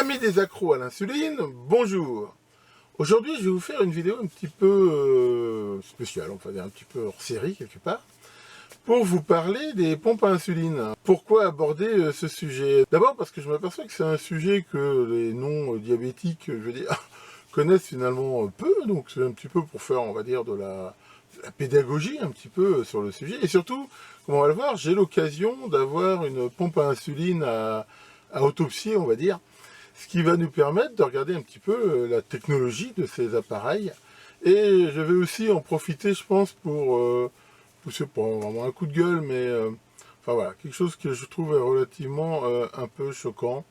Amis des accros à l'insuline, bonjour. Aujourd'hui, je vais vous faire une vidéo un petit peu spéciale, on va dire un petit peu hors série quelque part, pour vous parler des pompes à insuline. Pourquoi aborder ce sujet? D'abord parce que je m'aperçois que c'est un sujet que les non-diabétiques, je veux dire, connaissent finalement peu, donc c'est un petit peu pour faire, on va dire, de la pédagogie un petit peu sur le sujet. Et surtout, comme on va le voir, j'ai l'occasion d'avoir une pompe à insuline à autopsier, on va dire, ce qui va nous permettre de regarder un petit peu la technologie de ces appareils. Et je vais aussi en profiter, je pense, pour pousser pas vraiment un coup de gueule, mais enfin voilà, quelque chose que je trouve relativement un peu choquant,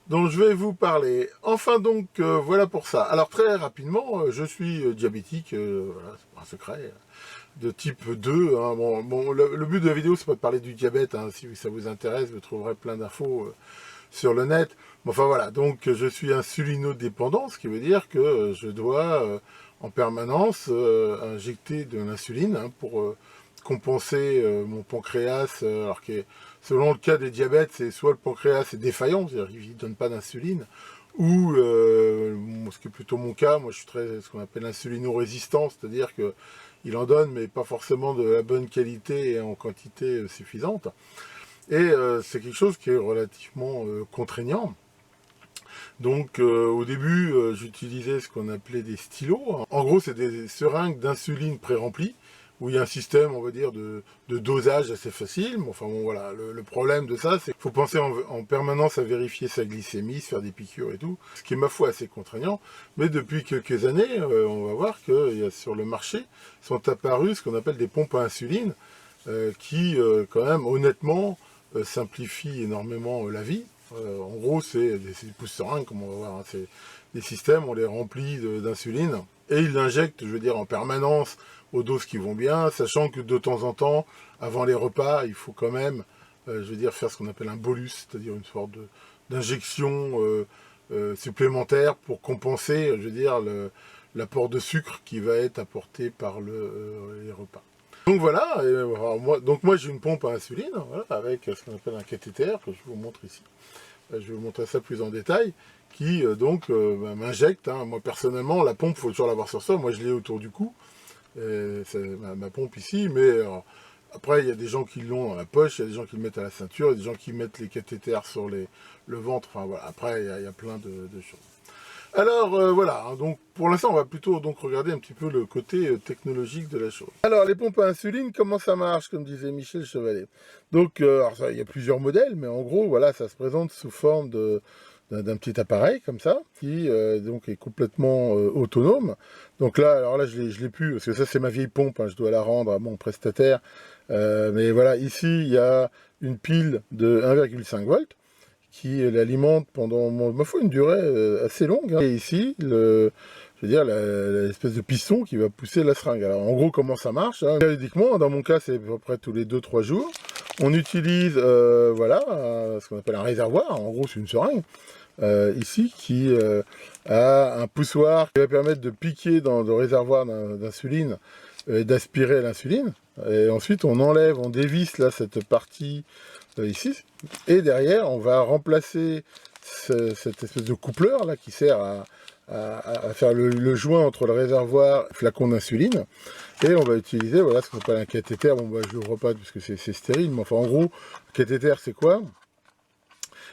dont je vais vous parler. Enfin donc, voilà pour ça. Alors très rapidement, je suis diabétique, voilà, c'est pas un secret, de type 2. Hein. Bon, le but de la vidéo, c'est pas de parler du diabète, hein. Si ça vous intéresse, vous trouverez plein d'infos sur le net. Enfin voilà, donc je suis insulinodépendant, ce qui veut dire que je dois en permanence injecter de l'insuline hein, pour compenser mon pancréas, alors que selon le cas des diabètes, c'est soit le pancréas est défaillant, c'est-à-dire qu'il ne donne pas d'insuline, ou, ce qui est plutôt mon cas, moi je suis très ce qu'on appelle insulino-résistant, c'est-à-dire que il en donne, mais pas forcément de la bonne qualité et en quantité suffisante. Et c'est quelque chose qui est relativement contraignant. Donc au début, j'utilisais ce qu'on appelait des stylos. En gros, c'est des seringues d'insuline pré-remplies, où il y a un système, on va dire, de dosage assez facile. Mais enfin bon, voilà, le problème de ça, c'est qu'il faut penser en permanence à vérifier sa glycémie, se faire des piqûres et tout, ce qui est ma foi assez contraignant. Mais depuis quelques années, on va voir que y a, sur le marché sont apparus ce qu'on appelle des pompes à insuline, qui, quand même, honnêtement, simplifient énormément la vie. En gros, c'est des pouces seringues, comme on va voir. Hein, c'est des systèmes, on les remplit d'insuline et ils l'injectent, je veux dire, en permanence aux doses qui vont bien, sachant que de temps en temps, avant les repas, il faut quand même, je veux dire, faire ce qu'on appelle un bolus, c'est-à-dire une sorte d'injection supplémentaire pour compenser, je veux dire, l'apport de sucre qui va être apporté par les repas. Donc voilà, donc moi j'ai une pompe à insuline, voilà, avec ce qu'on appelle un cathéter, que je vous montre ici. Je vais vous montrer ça plus en détail, qui m'injecte. Hein. Moi personnellement, la pompe, il faut toujours l'avoir sur soi, moi je l'ai autour du cou, c'est ma pompe ici, mais après il y a des gens qui l'ont dans la poche, il y a des gens qui le mettent à la ceinture, il y a des gens qui mettent les cathéters sur le ventre, enfin voilà, après il y a plein de choses. Alors voilà, hein, donc pour l'instant on va plutôt donc regarder un petit peu le côté technologique de la chose. Alors les pompes à insuline, comment ça marche, comme disait Michel Chevalet. Donc il y a plusieurs modèles, mais en gros voilà, ça se présente sous forme d'un petit appareil comme ça, qui donc est complètement autonome. Donc là, alors là je l'ai plus, parce que ça c'est ma vieille pompe, hein, je dois la rendre à mon prestataire. Mais voilà, ici il y a une pile de 1,5 volts qui l'alimente pendant, ma foi, une durée assez longue. Hein. Et ici, je veux dire, l'espèce de piston qui va pousser la seringue. Alors, en gros, comment ça marche hein. Périodiquement, dans mon cas, c'est à peu près tous les 2-3 jours. On utilise, voilà, ce qu'on appelle un réservoir. En gros, c'est une seringue. Ici, qui a un poussoir qui va permettre de piquer dans le réservoir d'insuline et d'aspirer l'insuline. Et ensuite, on enlève, on dévisse là cette partie ici, et derrière on va remplacer cette espèce de coupleur là qui sert à faire le joint entre le réservoir et le flacon d'insuline, et on va utiliser voilà ce qu'on appelle un cathéter. Bon bah je l'ouvre pas puisque c'est stérile, mais enfin en gros, un cathéter c'est quoi?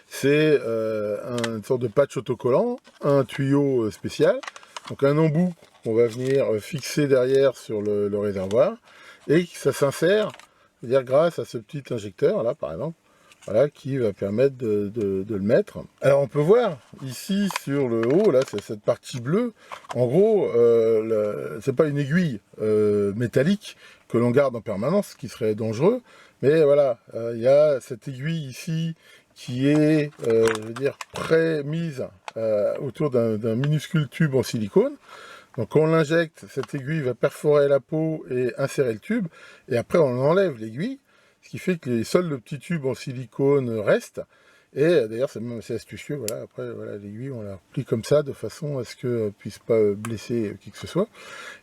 C'est une sorte de patch autocollant, un tuyau spécial, donc un embout qu'on va venir fixer derrière sur le réservoir, et ça s'insère, c'est-à-dire grâce à ce petit injecteur là par exemple, voilà, qui va permettre de le mettre. Alors on peut voir ici sur le haut, là, c'est cette partie bleue. En gros, c'est pas une aiguille métallique que l'on garde en permanence, ce qui serait dangereux. Mais voilà, il y a cette aiguille ici qui est, je veux dire, pré-mise autour d'un minuscule tube en silicone. Donc quand on l'injecte, cette aiguille va perforer la peau et insérer le tube. Et après, on enlève l'aiguille, ce qui fait que les seuls le petit tube en silicone restent. Et d'ailleurs, c'est même assez astucieux. Voilà, après, voilà, l'aiguille, on la plie comme ça, de façon à ce qu'elle ne puisse pas blesser qui que ce soit.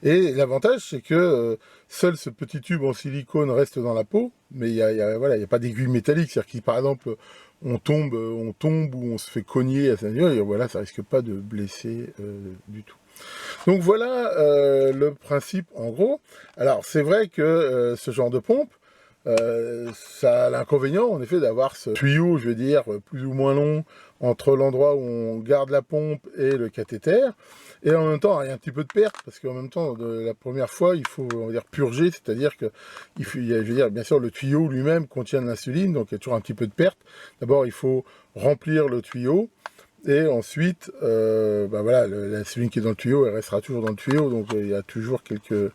Et l'avantage, c'est que seul ce petit tube en silicone reste dans la peau, mais il y a pas d'aiguille métallique. C'est-à-dire que, par exemple, on tombe ou on se fait cogner à l'intérieur, et voilà, ça risque pas de blesser du tout. Donc voilà le principe en gros. Alors c'est vrai que ce genre de pompe, ça a l'inconvénient en effet d'avoir ce tuyau, je veux dire, plus ou moins long entre l'endroit où on garde la pompe et le cathéter. Et en même temps, il y a un petit peu de perte, parce qu'en même temps, la première fois, il faut, on va dire, purger, c'est-à-dire que, je veux dire, bien sûr, le tuyau lui-même contient de l'insuline, donc il y a toujours un petit peu de perte. D'abord, il faut remplir le tuyau, et ensuite, bah voilà, l'insuline qui est dans le tuyau, elle restera toujours dans le tuyau, donc il y a toujours quelques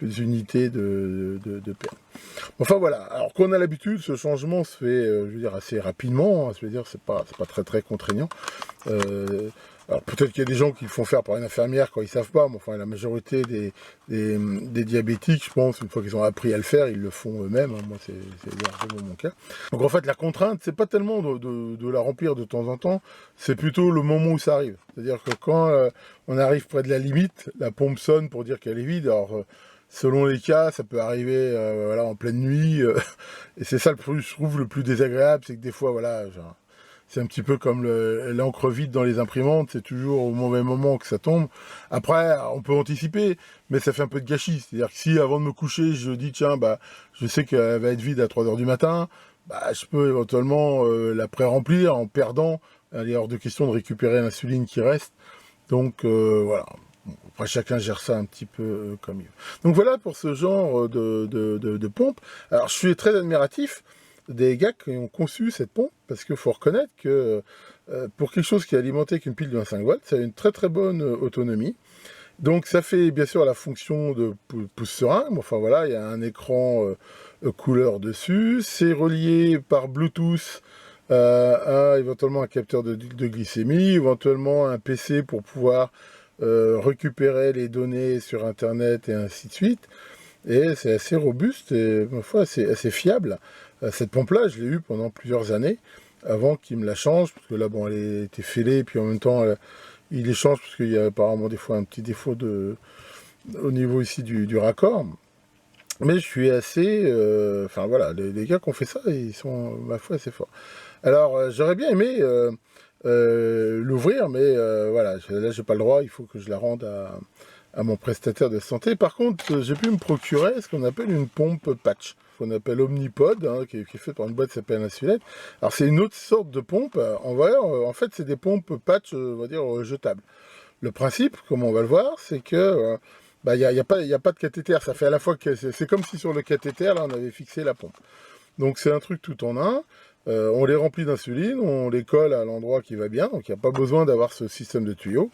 unités de perte. Enfin voilà, alors qu'on a l'habitude, ce changement se fait, je veux dire, assez rapidement, hein, je veux dire, c'est pas très très contraignant. Alors peut-être qu'il y a des gens qui le font faire par une infirmière quand ils savent pas, mais enfin la majorité des diabétiques, je pense, une fois qu'ils ont appris à le faire, ils le font eux-mêmes, hein. Moi c'est largement mon cas. Donc en fait la contrainte, c'est pas tellement de la remplir de temps en temps, c'est plutôt le moment où ça arrive. C'est-à-dire que quand on arrive près de la limite, la pompe sonne pour dire qu'elle est vide, alors selon les cas, ça peut arriver voilà, en pleine nuit, et c'est ça je trouve le plus désagréable, c'est que des fois, voilà, c'est un petit peu comme l'encre vide dans les imprimantes, c'est toujours au mauvais moment que ça tombe. Après, on peut anticiper, mais ça fait un peu de gâchis. C'est-à-dire que si avant de me coucher, je dis tiens, bah, je sais qu'elle va être vide à 3 h du matin, bah, je peux éventuellement la pré-remplir en perdant. Il est hors de question de récupérer l'insuline qui reste. Donc voilà. Bon, après, chacun gère ça un petit peu comme il veut. Donc voilà pour ce genre de pompe. Alors je suis très admiratif des gars qui ont conçu cette pompe, parce qu'il faut reconnaître que pour quelque chose qui est alimenté avec une pile de 25 volts, ça a une très très bonne autonomie. Donc ça fait bien sûr la fonction de pouce-seringue, mais enfin voilà, il y a un écran couleur dessus, c'est relié par Bluetooth à éventuellement un capteur de glycémie, éventuellement un PC pour pouvoir récupérer les données sur internet et ainsi de suite. Et c'est assez robuste et ma foi assez fiable. Cette pompe-là, je l'ai eue pendant plusieurs années avant qu'il me la change, parce que là, bon, elle était fêlée, et puis en même temps, il les change parce qu'il y a apparemment des fois un petit défaut au niveau ici du raccord. Mais je suis assez... enfin voilà, les gars qui ont fait ça, ils sont, ma foi, assez forts. Alors, j'aurais bien aimé l'ouvrir, mais voilà, là, j'ai pas le droit, il faut que je la rende à mon prestataire de santé. Par contre, j'ai pu me procurer ce qu'on appelle une pompe patch, qu'on appelle Omnipod, hein, qui est faite par une boîte qui s'appelle Insulet. Alors c'est une autre sorte de pompe. En fait, c'est des pompes patch, on va dire, jetables. Le principe, comme on va le voir, c'est que bah, y a pas de cathéter. Ça fait à la fois que c'est comme si sur le cathéter, là, on avait fixé la pompe. Donc c'est un truc tout en un. On les remplit d'insuline, on les colle à l'endroit qui va bien, donc il n'y a pas besoin d'avoir ce système de tuyau.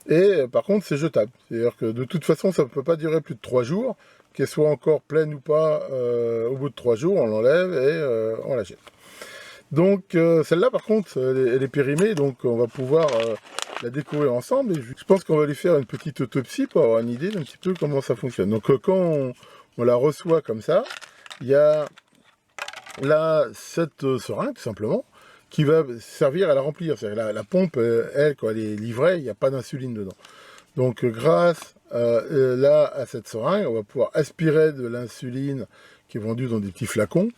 Et par contre, c'est jetable. C'est-à-dire que de toute façon, ça ne peut pas durer plus de 3 jours. Qu'elle soit encore pleine ou pas, au bout de 3 jours, on l'enlève et on la jette. Donc celle-là, par contre, elle est périmée, donc on va pouvoir la découvrir ensemble. Et je pense qu'on va lui faire une petite autopsie pour avoir une idée d'un petit peu comment ça fonctionne. Donc quand on la reçoit comme ça, il y a là cette seringue, tout simplement, qui va servir à la remplir. C'est-à-dire la pompe, elle, quand elle est livrée, il n'y a pas d'insuline dedans. Donc grâce là à cette seringue, on va pouvoir aspirer de l'insuline qui est vendue dans des petits flacons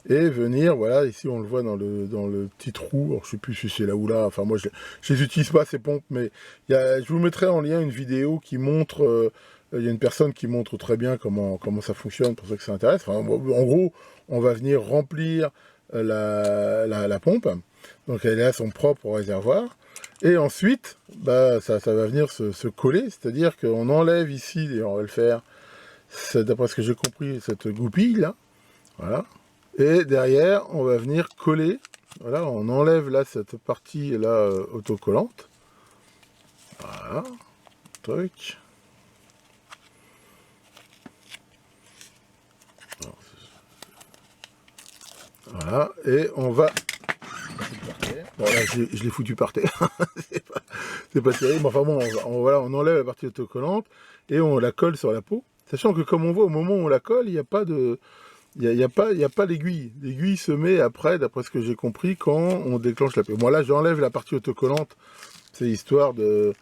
et venir, voilà, ici on le voit dans le petit trou, alors je sais plus si c'est là ou là, enfin moi je les utilise pas ces pompes, mais je vous mettrai en lien une vidéo qui montre, il y a une personne qui montre très bien comment ça fonctionne pour ceux que ça intéresse. Enfin, en gros, on va venir remplir la pompe, donc elle a son propre réservoir, et ensuite bah, ça va venir se coller, c'est-à-dire qu'on enlève ici, et on va le faire, d'après ce que j'ai compris, cette goupille là, voilà, et derrière on va venir coller, voilà, on enlève là cette partie là autocollante, voilà, truc. Voilà, et on va... Bon là, je l'ai foutu par terre, c'est pas terrible, mais enfin bon, voilà, on enlève la partie autocollante et on la colle sur la peau, sachant que comme on voit au moment où on la colle, il n'y a pas de... Il n'y a pas l'aiguille. L'aiguille se met après, d'après ce que j'ai compris, quand on déclenche la peau. Bon là, j'enlève la partie autocollante, c'est histoire de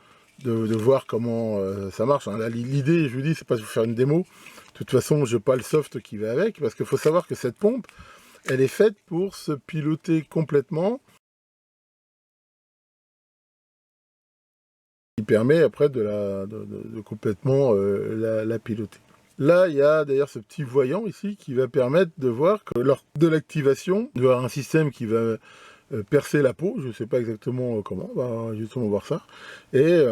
voir comment ça marche. Hein. L'idée, je vous dis, c'est pas de vous faire une démo. De toute façon, je n'ai pas le soft qui va avec, parce qu'il faut savoir que cette pompe, elle est faite pour se piloter complètement, qui permet après de complètement la piloter. Là, il y a d'ailleurs ce petit voyant ici qui va permettre de voir que lors de l'activation, il y aura un système qui va percer la peau, je ne sais pas exactement comment, on va justement voir ça. Et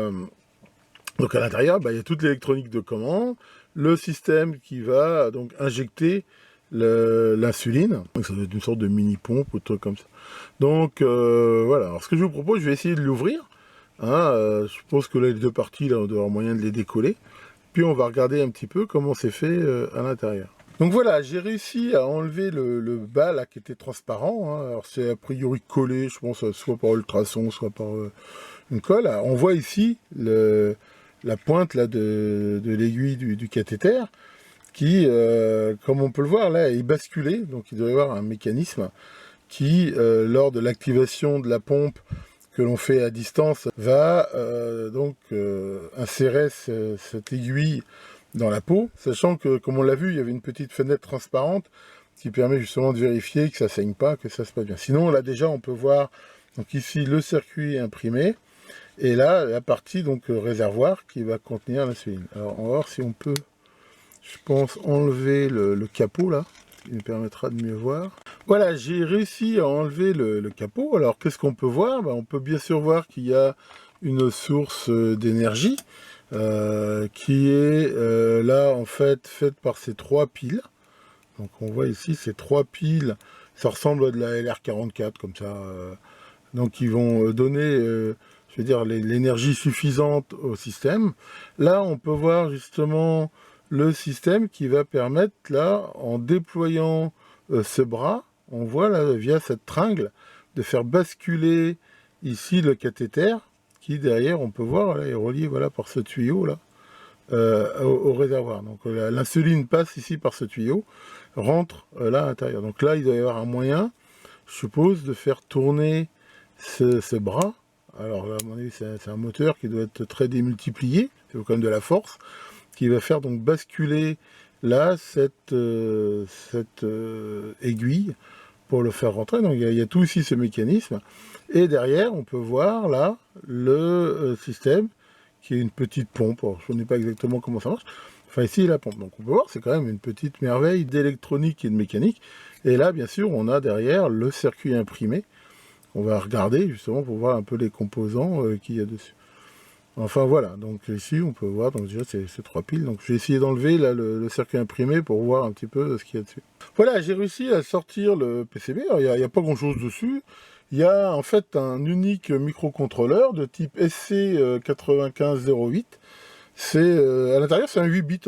donc à l'intérieur, il y a toute l'électronique de commande, le système qui va donc injecter l'insuline, ça doit être une sorte de mini-pompe ou truc comme ça. Donc voilà, alors ce que je vous propose, je vais essayer de l'ouvrir. Je suppose que là, les deux parties, là, on doit avoir moyen de les décoller. Puis on va regarder un petit peu comment c'est fait à l'intérieur. Donc voilà, j'ai réussi à enlever le bas là qui était transparent. Alors c'est a priori collé, je pense, soit par ultrason, soit par une colle. Alors, on voit ici la pointe là, de l'aiguille du cathéter qui, comme on peut le voir là, est basculée. Donc il doit y avoir un mécanisme qui, lors de l'activation de la pompe que l'on fait à distance, va donc insérer cette aiguille dans la peau, sachant que, comme on l'a vu, il y avait une petite fenêtre transparente qui permet justement de vérifier que ça ne saigne pas, que ça se passe bien. Sinon, là déjà, on peut voir donc ici le circuit imprimé, et là, la partie donc réservoir qui va contenir l'insuline. Alors, on va voir si on peut, je pense, enlever le capot là, qui nous permettra de mieux voir. Voilà, j'ai réussi à enlever le capot. Alors, qu'est-ce qu'on peut voir? On peut bien sûr voir qu'il y a une source d'énergie qui est là, en fait, faite par ces trois piles. Donc, on voit ici ces trois piles. Ça ressemble à de la LR44, comme ça. Donc, qui vont donner, je veux dire, l'énergie suffisante au système. Là, on peut voir justement le système qui va permettre, là, en déployant ce bras, on voit là, via cette tringle, de faire basculer ici le cathéter, qui derrière, on peut voir, là, est relié voilà, par ce tuyau là, au réservoir. Donc l'insuline passe ici par ce tuyau, rentre là à l'intérieur. Donc là, il doit y avoir un moyen, je suppose, de faire tourner ce bras. Alors là, à mon avis, c'est un moteur qui doit être très démultiplié, c'est quand même de la force, qui va faire donc basculer là cette aiguille pour le faire rentrer. Donc il y a tout ici ce mécanisme. Et derrière, on peut voir là le système qui est une petite pompe. Alors, je ne sais pas exactement comment ça marche. Enfin ici la pompe. Donc on peut voir, c'est quand même une petite merveille d'électronique et de mécanique. Et là, bien sûr, on a derrière le circuit imprimé. On va regarder justement pour voir un peu les composants qu'il y a dessus. Enfin voilà, donc ici on peut voir, donc déjà c'est trois piles, donc je vais essayer d'enlever là le circuit imprimé pour voir un petit peu ce qu'il y a dessus. Voilà, j'ai réussi à sortir le PCB, alors il n'y a pas grand chose dessus, il y a en fait un unique microcontrôleur de type SC9508, à l'intérieur c'est un 8 bits,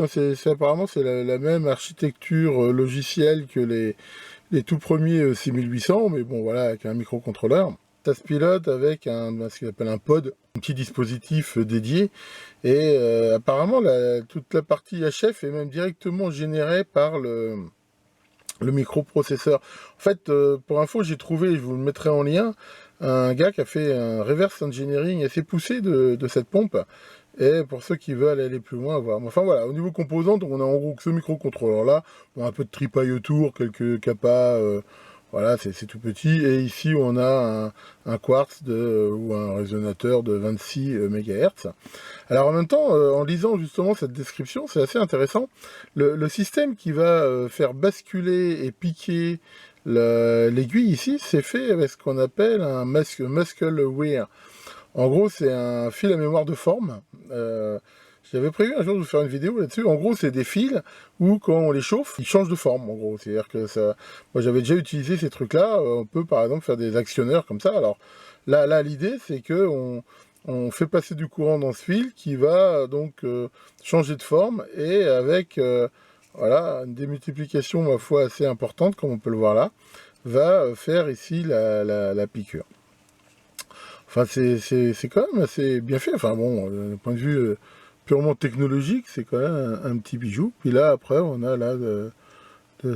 apparemment c'est la même architecture logicielle que les tout premiers 6800, mais bon voilà, avec un microcontrôleur. Ça se pilote avec ce qu'on appelle un pod, un petit dispositif dédié, et apparemment toute la partie HF est même directement générée par le microprocesseur. En fait, pour info, j'ai trouvé, je vous le mettrai en lien, un gars qui a fait un reverse engineering assez poussé de cette pompe, et pour ceux qui veulent aller plus loin, voir. Enfin voilà, au niveau composante, on a en gros que ce microcontrôleur là, on a un peu de tripaille autour, quelques capas, voilà, c'est tout petit. Et ici, on a un quartz ou un résonateur de 26 MHz. Alors en même temps, en lisant justement cette description, c'est assez intéressant. Le système qui va faire basculer et piquer l'aiguille ici, c'est fait avec ce qu'on appelle un muscle wear. En gros, c'est un fil à mémoire de forme. J'avais prévu un jour de vous faire une vidéo là-dessus. En gros, c'est des fils où, quand on les chauffe, ils changent de forme, en gros. C'est-à-dire que ça... Moi, j'avais déjà utilisé ces trucs-là. On peut, par exemple, faire des actionneurs comme ça. Alors, là l'idée, c'est que on fait passer du courant dans ce fil qui va donc changer de forme et avec voilà, une démultiplication, ma foi, assez importante, comme on peut le voir là, va faire ici la piqûre. Enfin, c'est quand même assez bien fait. Enfin bon, d'un point de vue purement technologique, c'est quand même un petit bijou. Puis là, après, on a là le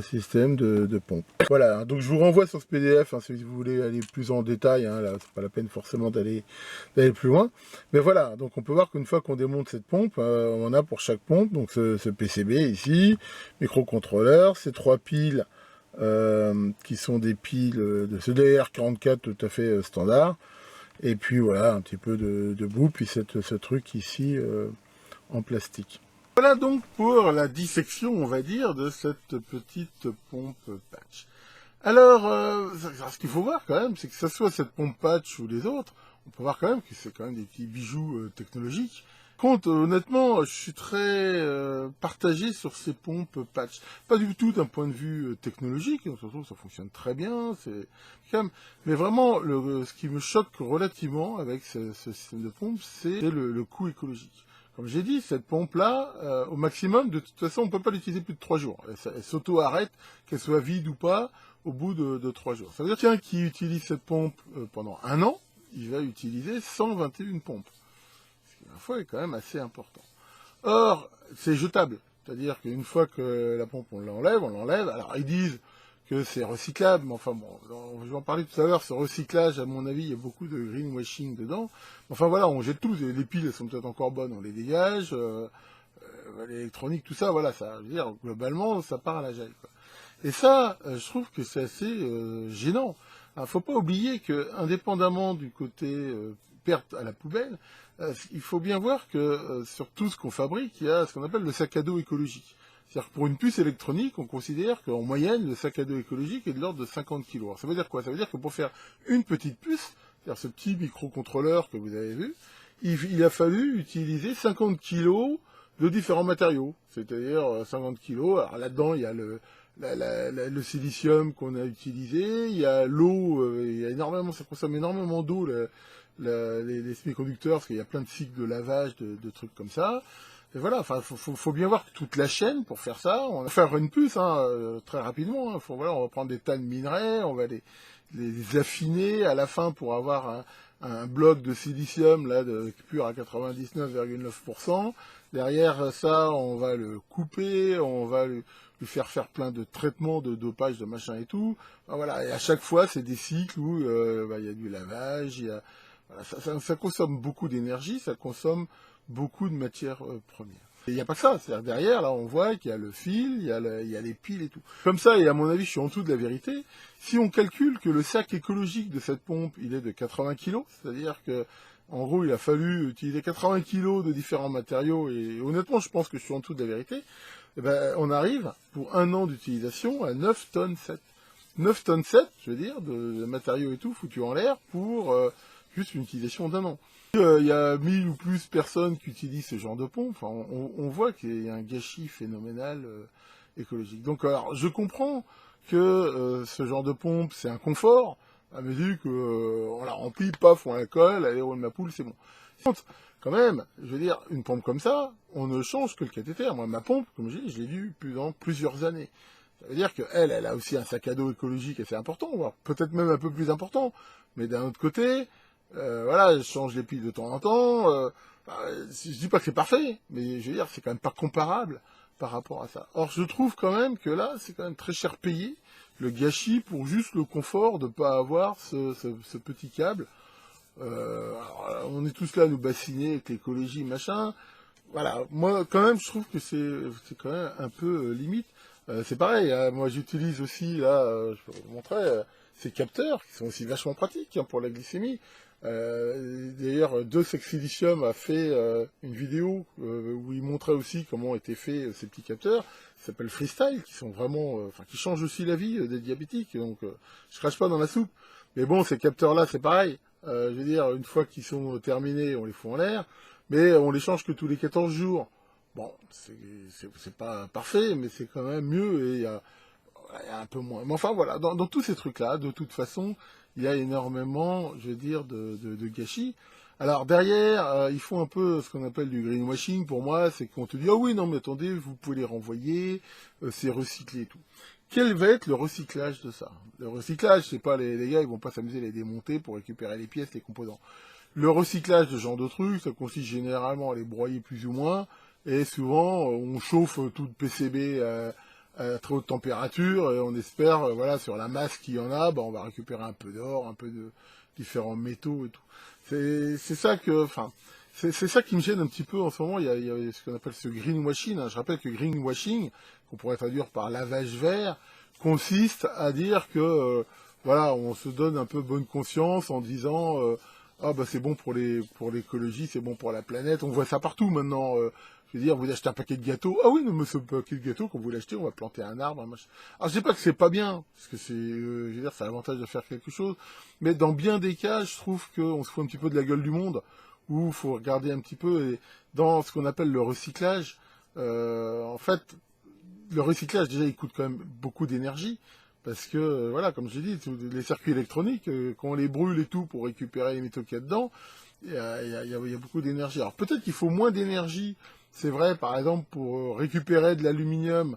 système de pompe. Voilà, donc je vous renvoie sur ce PDF, si vous voulez aller plus en détail. Là, c'est pas la peine forcément d'aller plus loin. Mais voilà, donc on peut voir qu'une fois qu'on démonte cette pompe, on a pour chaque pompe, donc ce PCB ici, microcontrôleur, ces trois piles qui sont des piles de CDR44 tout à fait standard. Et puis voilà, un petit peu de boue, puis ce truc ici en plastique. Voilà donc pour la dissection, on va dire, de cette petite pompe patch. Alors, ce qu'il faut voir quand même, c'est que ce soit cette pompe patch ou les autres, on peut voir quand même que c'est quand même des petits bijoux technologiques. Honnêtement, je suis très partagé sur ces pompes patch. Pas du tout d'un point de vue technologique, on se trouve ça fonctionne très bien, c'est quand même. Mais vraiment, ce qui me choque relativement avec ce système de pompe, c'est le coût écologique. Comme j'ai dit, cette pompe-là, au maximum, de toute façon, on ne peut pas l'utiliser plus de 3 jours. Elle s'auto-arrête, qu'elle soit vide ou pas, au bout de 3 jours. Ça veut dire qu'un qui utilise cette pompe pendant 1 an, il va utiliser 121 pompes. Ce qui, ma foi, est quand même assez important. Or, c'est jetable. C'est-à-dire qu'une fois que la pompe, on l'enlève. Alors, ils disent que c'est recyclable, mais enfin bon, je vais en parler tout à l'heure, ce recyclage, à mon avis, il y a beaucoup de greenwashing dedans. Enfin voilà, on jette tout, les piles, elles sont peut-être encore bonnes, on les dégage, l'électronique, tout ça, voilà, ça, je veux dire, globalement, ça part à la gel, quoi. Et ça, je trouve que c'est assez gênant. Alors, faut pas oublier que, indépendamment du côté perte à la poubelle, il faut bien voir que sur tout ce qu'on fabrique, il y a ce qu'on appelle le sac à dos écologique. C'est-à-dire que pour une puce électronique, on considère qu'en moyenne, le sac à dos écologique est de l'ordre de 50 kg. Alors, ça veut dire quoi? Ça veut dire que pour faire une petite puce, c'est-à-dire ce petit microcontrôleur que vous avez vu, il a fallu utiliser 50 kg de différents matériaux. C'est-à-dire 50 kg. Alors là-dedans, il y a le silicium qu'on a utilisé, il y a l'eau, il y a énormément, ça consomme énormément d'eau, les semi-conducteurs, parce qu'il y a plein de cycles de lavage, de trucs comme ça. Et voilà, enfin, faut bien voir que toute la chaîne, pour faire ça, on va faire une puce, très rapidement, voilà, on va prendre des tas de minerais, on va les affiner à la fin pour avoir un bloc de silicium, là, pur à 99,9%. Derrière ça, on va le couper, on va lui faire plein de traitements, de dopage, de machin et tout. Ben voilà, et à chaque fois, c'est des cycles où il y a du lavage, voilà, ça consomme beaucoup d'énergie, ça consomme beaucoup de matières premières. Et il n'y a pas que ça, c'est-à-dire derrière, là, on voit qu'il y a le fil, il y a les piles et tout. Comme ça, et à mon avis, je suis en dessous de la vérité, si on calcule que le sac écologique de cette pompe, il est de 80 kg, c'est-à-dire que, en gros, il a fallu utiliser 80 kg de différents matériaux, et honnêtement, je pense que je suis en dessous de la vérité, eh ben, on arrive, pour 1 an d'utilisation, à 9 tonnes 7. 9 tonnes 7, je veux dire, de matériaux et tout, foutus en l'air, pour juste une utilisation d'1 an. Il y a 1000 ou plus personnes qui utilisent ce genre de pompe, enfin, on voit qu'il y a un gâchis phénoménal écologique. Donc, alors, je comprends que ce genre de pompe, c'est un confort, à mesure que on la remplit, paf, on la colle, allez, roule ma poule, c'est bon. Quand même, je veux dire, une pompe comme ça, on ne change que le cathéter. Moi, ma pompe, comme je dis, je l'ai vue pendant plusieurs années. Ça veut dire qu'elle a aussi un sac à dos écologique assez important, voire peut-être même un peu plus important. Mais d'un autre côté, voilà, je change les piles de temps en temps. Je dis pas que c'est parfait, mais je veux dire, c'est quand même pas comparable par rapport à ça. Or, je trouve quand même que là, c'est quand même très cher payé, le gâchis pour juste le confort de pas avoir ce petit câble. Alors, on est tous là à nous bassiner avec l'écologie, machin. Voilà, moi, quand même, je trouve que c'est quand même un peu limite. C'est pareil, hein, moi j'utilise aussi, là, je peux vous montrer, ces capteurs, qui sont aussi vachement pratiques pour la glycémie. D'ailleurs, Deux Sexy Lithium a fait une vidéo où il montrait aussi comment étaient faits ces petits capteurs. Ça s'appelle Freestyle, qui sont vraiment, qui changent aussi la vie des diabétiques. Donc, je crache pas dans la soupe. Mais bon, ces capteurs-là, c'est pareil. Je veux dire, une fois qu'ils sont terminés, on les fout en l'air, mais on les change que tous les 14 jours. Bon, c'est pas parfait, mais c'est quand même mieux et il y a un peu moins. Mais enfin voilà, dans tous ces trucs-là, de toute façon, il y a énormément, je veux dire, de gâchis. Alors derrière, ils font un peu ce qu'on appelle du greenwashing. Pour moi, c'est qu'on te dit ah oui, non mais attendez, vous pouvez les renvoyer, c'est recyclé et tout. Quel va être le recyclage de ça? Le recyclage, c'est pas les gars, ils vont pas s'amuser à les démonter pour récupérer les pièces, les composants. Le recyclage de ce genre de trucs, ça consiste généralement à les broyer plus ou moins, et souvent on chauffe tout le PCB à très haute température, et on espère, voilà, sur la masse qu'il y en a, on va récupérer un peu d'or, un peu de différents métaux et tout. C'est ça que, c'est ça qui me gêne un petit peu en ce moment. Il y a ce qu'on appelle ce greenwashing. Je rappelle que greenwashing, qu'on pourrait traduire par lavage vert, consiste à dire que voilà, on se donne un peu bonne conscience en disant ah bah c'est bon pour l'écologie, c'est bon pour la planète. On voit ça partout maintenant. Je veux dire, vous achetez un paquet de gâteaux. Ah oui, mais ce paquet de gâteaux, quand vous l'achetez, on va planter un arbre. Un machin. Alors je dis pas que c'est pas bien, parce que c'est, je veux dire, c'est l'avantage de faire quelque chose. Mais dans bien des cas, je trouve qu'on se fout un petit peu de la gueule du monde, où il faut regarder un petit peu et dans ce qu'on appelle le recyclage. En fait, le recyclage, déjà, il coûte quand même beaucoup d'énergie. Parce que, voilà, comme j'ai dit, les circuits électroniques, quand on les brûle et tout pour récupérer les métaux qu'il y a dedans, il y a beaucoup d'énergie. Alors peut-être qu'il faut moins d'énergie, c'est vrai, par exemple, pour récupérer de l'aluminium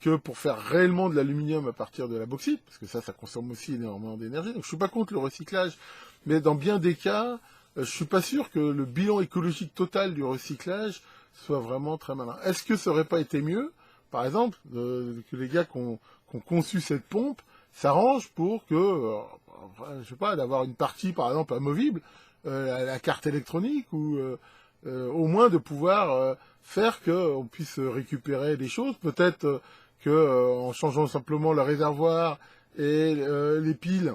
que pour faire réellement de l'aluminium à partir de la bauxite, parce que ça consomme aussi énormément d'énergie. Donc je suis pas contre le recyclage, mais dans bien des cas, je suis pas sûr que le bilan écologique total du recyclage soit vraiment très malin. Est-ce que ça aurait pas été mieux, par exemple, que les gars qui ont conçu cette pompe s'arrangent pour que, je sais pas, d'avoir une partie, par exemple, amovible, la carte électronique, ou au moins de pouvoir faire qu'on puisse récupérer des choses, peut-être en changeant simplement le réservoir et les piles,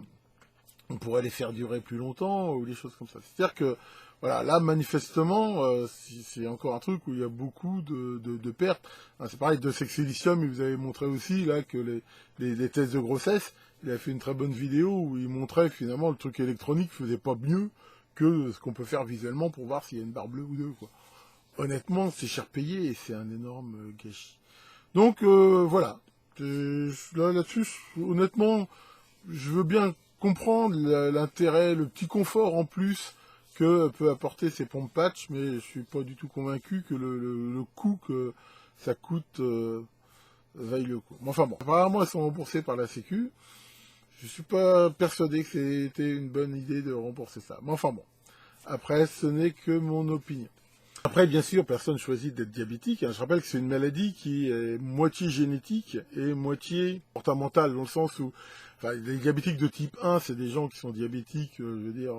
on pourrait les faire durer plus longtemps, ou des choses comme ça. C'est-à-dire que, voilà, là, manifestement, c'est encore un truc où il y a beaucoup de pertes. Hein, c'est pareil, de Sexilicium, il vous avait montré aussi, là, que les tests de grossesse, il a fait une très bonne vidéo où il montrait que finalement, le truc électronique faisait pas mieux que ce qu'on peut faire visuellement pour voir s'il y a une barre bleue ou deux, quoi. Honnêtement, c'est cher payé et c'est un énorme gâchis. Donc, voilà. Là-dessus, honnêtement, je veux bien comprendre l'intérêt, le petit confort en plus que peut apporter ces pompes patch, mais je suis pas du tout convaincu que le coût que ça coûte vaille le coup. Mais enfin bon, apparemment elles sont remboursées par la Sécu. Je suis pas persuadé que c'était une bonne idée de rembourser ça. Mais enfin bon, après ce n'est que mon opinion. Après, bien sûr, personne choisit d'être diabétique. Je rappelle que c'est une maladie qui est moitié génétique et moitié comportementale, dans le sens où, enfin, les diabétiques de type 1, c'est des gens qui sont diabétiques, je veux dire,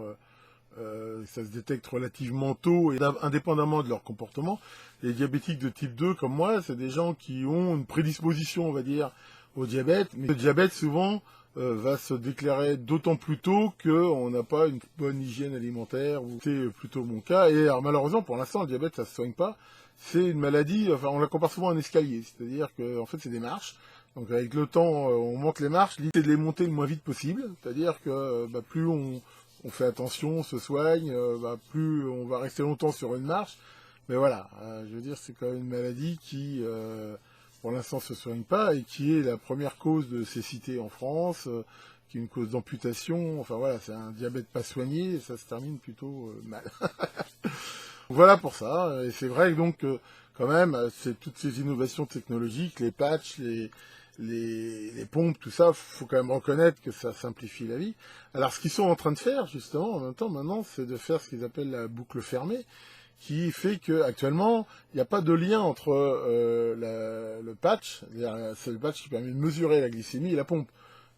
ça se détecte relativement tôt et indépendamment de leur comportement. Les diabétiques de type 2, comme moi, c'est des gens qui ont une prédisposition, on va dire, au diabète. Mais le diabète, souvent, va se déclarer d'autant plus tôt qu'on n'a pas une bonne hygiène alimentaire, ou c'est plutôt mon cas. Et alors, malheureusement, pour l'instant, le diabète, ça se soigne pas. C'est une maladie, enfin, on la compare souvent à un escalier, c'est-à-dire que, en fait, c'est des marches. Donc, avec le temps, on monte les marches. L'idée, c'est de les monter le moins vite possible. C'est-à-dire que, plus on fait attention, on se soigne, plus on va rester longtemps sur une marche. Mais voilà, je veux dire, c'est quand même une maladie qui, pour l'instant, ne se soigne pas et qui est la première cause de cécité en France, qui est une cause d'amputation. Enfin voilà, c'est un diabète pas soigné et ça se termine plutôt mal. Voilà pour ça. Et c'est vrai donc quand même, c'est toutes ces innovations technologiques, les patchs, les pompes, tout ça, faut quand même reconnaître que ça simplifie la vie. Alors ce qu'ils sont en train de faire, justement, en même temps, maintenant, c'est de faire ce qu'ils appellent la boucle fermée, qui fait que actuellement il n'y a pas de lien entre le patch, c'est le patch qui permet de mesurer la glycémie et la pompe.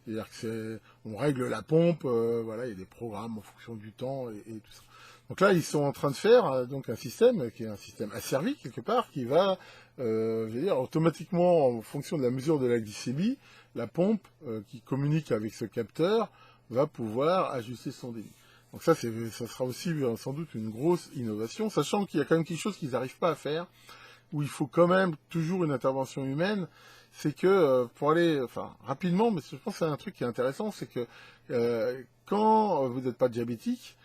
C'est-à-dire que on règle la pompe, voilà, il y a des programmes en fonction du temps et tout ça. Donc là, ils sont en train de faire donc un système qui est un système asservi quelque part, qui va, je veux dire, automatiquement en fonction de la mesure de la glycémie, la pompe qui communique avec ce capteur va pouvoir ajuster son débit. Donc ça sera aussi sans doute une grosse innovation, sachant qu'il y a quand même quelque chose qu'ils n'arrivent pas à faire, où il faut quand même toujours une intervention humaine. C'est que pour aller, enfin rapidement, mais je pense que c'est un truc qui est intéressant, c'est que quand vous n'êtes pas diabétique,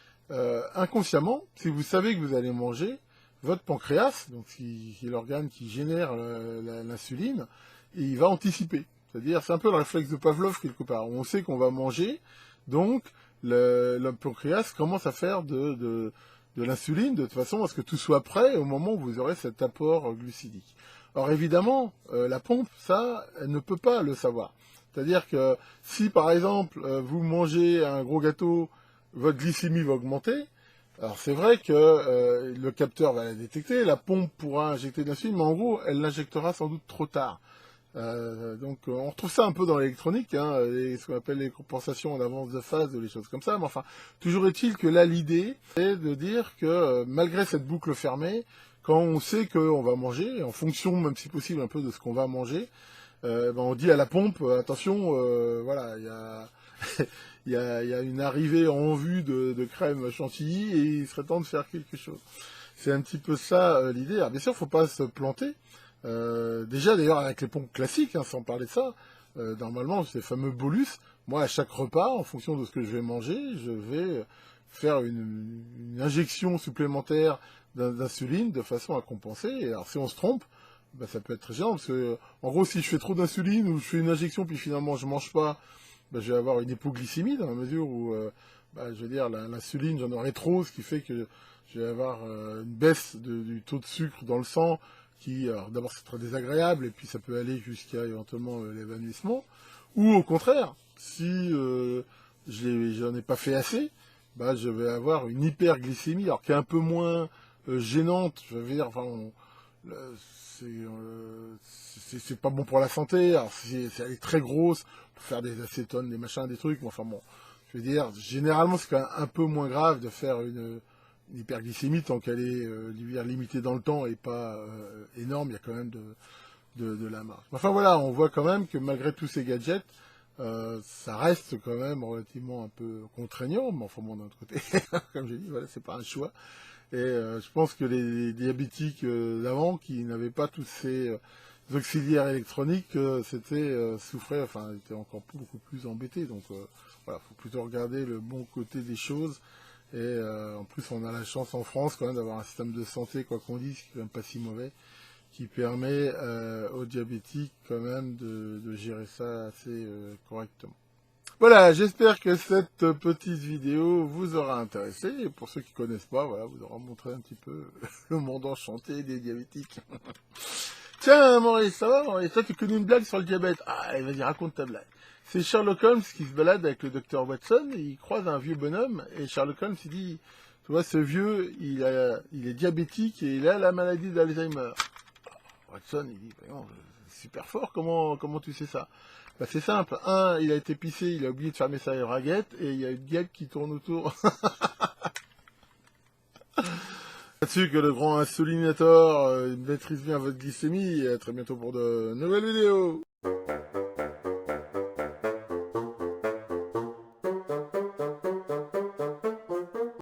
inconsciemment, si vous savez que vous allez manger, votre pancréas, donc qui est l'organe qui génère l'insuline, il va anticiper. C'est-à-dire, c'est un peu le réflexe de Pavlov quelque part. On sait qu'on va manger, donc le pancréas commence à faire de l'insuline de toute façon à ce que tout soit prêt au moment où vous aurez cet apport glucidique. Or évidemment, la pompe, ça, elle ne peut pas le savoir. C'est-à-dire que si par exemple vous mangez un gros gâteau, votre glycémie va augmenter. Alors c'est vrai que le capteur va la détecter, la pompe pourra injecter de l'insuline, mais en gros, elle l'injectera sans doute trop tard. Donc on retrouve ça un peu dans l'électronique, hein, ce qu'on appelle les compensations en avance de phase ou les choses comme ça, mais enfin, toujours est-il que là l'idée est de dire que malgré cette boucle fermée, quand on sait qu'on va manger, en fonction même si possible un peu de ce qu'on va manger, on dit à la pompe, attention, voilà, il y a une arrivée en vue de crème chantilly et il serait temps de faire quelque chose. C'est un petit peu ça l'idée. Alors bien sûr, faut pas se planter. Déjà d'ailleurs avec les pompes classiques, hein, sans parler de ça, normalement ces fameux bolus, moi à chaque repas, en fonction de ce que je vais manger, je vais faire une injection supplémentaire d'insuline de façon à compenser. Et alors si on se trompe, bah, ça peut être très gênant parce que en gros si je fais trop d'insuline ou je fais une injection puis finalement je mange pas, bah, je vais avoir une hypoglycémie dans la mesure où bah, je veux dire l'insuline j'en aurai trop, ce qui fait que je vais avoir une baisse du taux de sucre dans le sang qui, alors d'abord c'est très désagréable et puis ça peut aller jusqu'à éventuellement l'évanouissement, ou au contraire, si j'en ai pas fait assez, bah je vais avoir une hyperglycémie, alors qui est un peu moins gênante, je veux dire, enfin, c'est pas bon pour la santé, alors si elle est très grosse, pour faire des acétones, des machins, des trucs, mais enfin bon, je veux dire, généralement c'est quand même un peu moins grave de faire une hyperglycémie tant qu'elle est limitée dans le temps et pas énorme, il y a quand même de la marge. Enfin voilà, on voit quand même que malgré tous ces gadgets, ça reste quand même relativement un peu contraignant, mais enfin bon d'un autre côté, comme j'ai dit, voilà, c'est pas un choix. Et je pense que les diabétiques d'avant, qui n'avaient pas tous ces auxiliaires électroniques, souffraient, enfin étaient encore beaucoup plus embêtés. Donc voilà, faut plutôt regarder le bon côté des choses. Et en plus, on a la chance en France quand même d'avoir un système de santé, quoi qu'on dise, qui est quand même pas si mauvais, qui permet aux diabétiques quand même de gérer ça assez correctement. Voilà, j'espère que cette petite vidéo vous aura intéressé. Et pour ceux qui connaissent pas, voilà, vous aura montré un petit peu le monde enchanté des diabétiques. Tiens, Maurice, ça va, Maurice? Toi, tu connais une blague sur le diabète? Ah, vas-y, raconte ta blague. C'est Sherlock Holmes qui se balade avec le docteur Watson, et il croise un vieux bonhomme, et Sherlock Holmes, il dit, tu vois, ce vieux, il est diabétique et il a la maladie d'Alzheimer. Watson, il dit, non, c'est super fort, comment tu sais ça? Bah, c'est simple, il a été pissé, il a oublié de fermer sa braguette, et il y a une guêpe qui tourne autour. Là-dessus que le grand insulinator maîtrise bien votre glycémie, et à très bientôt pour de nouvelles vidéos.